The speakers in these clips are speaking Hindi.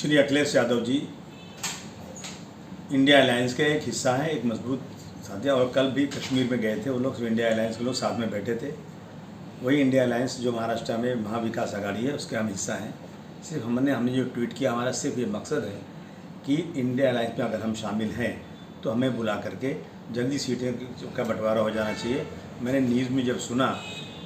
श्री अखिलेश यादव जी इंडिया अलायंस के एक हिस्सा हैं, एक मजबूत साथी। और कल भी कश्मीर में गए थे वो लोग, इंडिया अलायंस के लोग साथ में बैठे थे। वही इंडिया अलायंस जो महाराष्ट्र में महाविकास आघाड़ी है उसके हम हिस्सा हैं। सिर्फ हमने जो ट्वीट किया, हमारा सिर्फ ये मकसद है कि इंडिया अलायंस में अगर हम शामिल हैं तो हमें बुला करके जल्दी सीटें का बंटवारा हो जाना चाहिए। मैंने न्यूज़ में जब सुना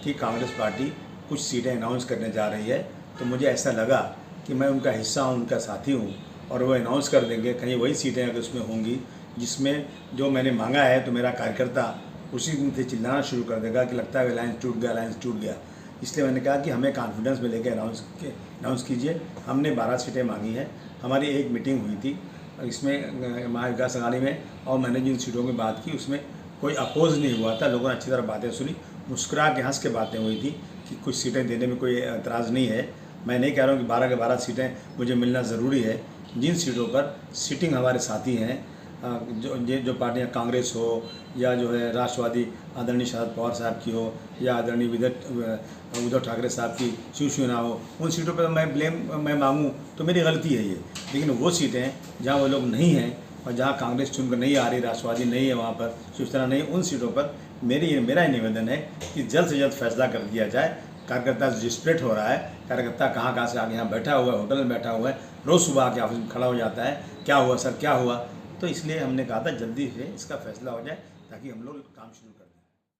कि कांग्रेस पार्टी कुछ सीटें अनाउंस करने जा रही है तो मुझे ऐसा लगा कि मैं उनका हिस्सा हूँ, उनका साथी हूँ और वो अनाउंस कर देंगे। कहीं वही सीटें अगर उसमें होंगी जिसमें जो मैंने मांगा है तो मेरा कार्यकर्ता उसी दिन से चिल्लाना शुरू कर देगा कि लगता है अलायंस टूट गया, अलायंस टूट गया। इसलिए मैंने कहा कि हमें कॉन्फिडेंस में लेकर अनाउंस कीजिए। हमने 12 सीटें मांगी हैं। हमारी एक मीटिंग हुई थी इसमें महाविकास आघाड़ी में और मैंने जिन सीटों की बात की उसमें कोई अपोज नहीं हुआ था। लोगों ने अच्छी तरह बातें सुनी, मुस्कुरा के हंस के बातें हुई थी कि कुछ सीटें देने में कोई एतराज़ नहीं है। मैं नहीं कह रहा हूँ कि 12 के 12 सीटें मुझे मिलना ज़रूरी है। जिन सीटों पर सीटिंग हमारे साथी हैं, जो पार्टियां कांग्रेस हो या जो है राष्ट्रवादी आदरणीय शरद पवार साहब की हो या आदरणीय उद्धव ठाकरे साहब की शिवसेना हो, उन सीटों पर मैं मांगूँ तो मेरी गलती है ये। लेकिन वो सीटें जहाँ वो लोग नहीं हैं और जहाँ कांग्रेस चुनकर नहीं आ रही, राष्ट्रवादी नहीं है वहाँ पर, शिवसेना नहीं, उन सीटों पर मेरा ही निवेदन है कि जल्द से जल्द फैसला कर दिया जाए। कार्यकर्ता डिस्प्लेट हो रहा है, कार्यकर्ता कहाँ से आगे यहाँ बैठा हुआ है, होटल में बैठा हुआ है, रोज़ सुबह आके ऑफिस में खड़ा हो जाता है, क्या हुआ सर क्या हुआ। तो इसलिए हमने कहा था जल्दी से इसका फैसला हो जाए ताकि हम लोग काम शुरू करें।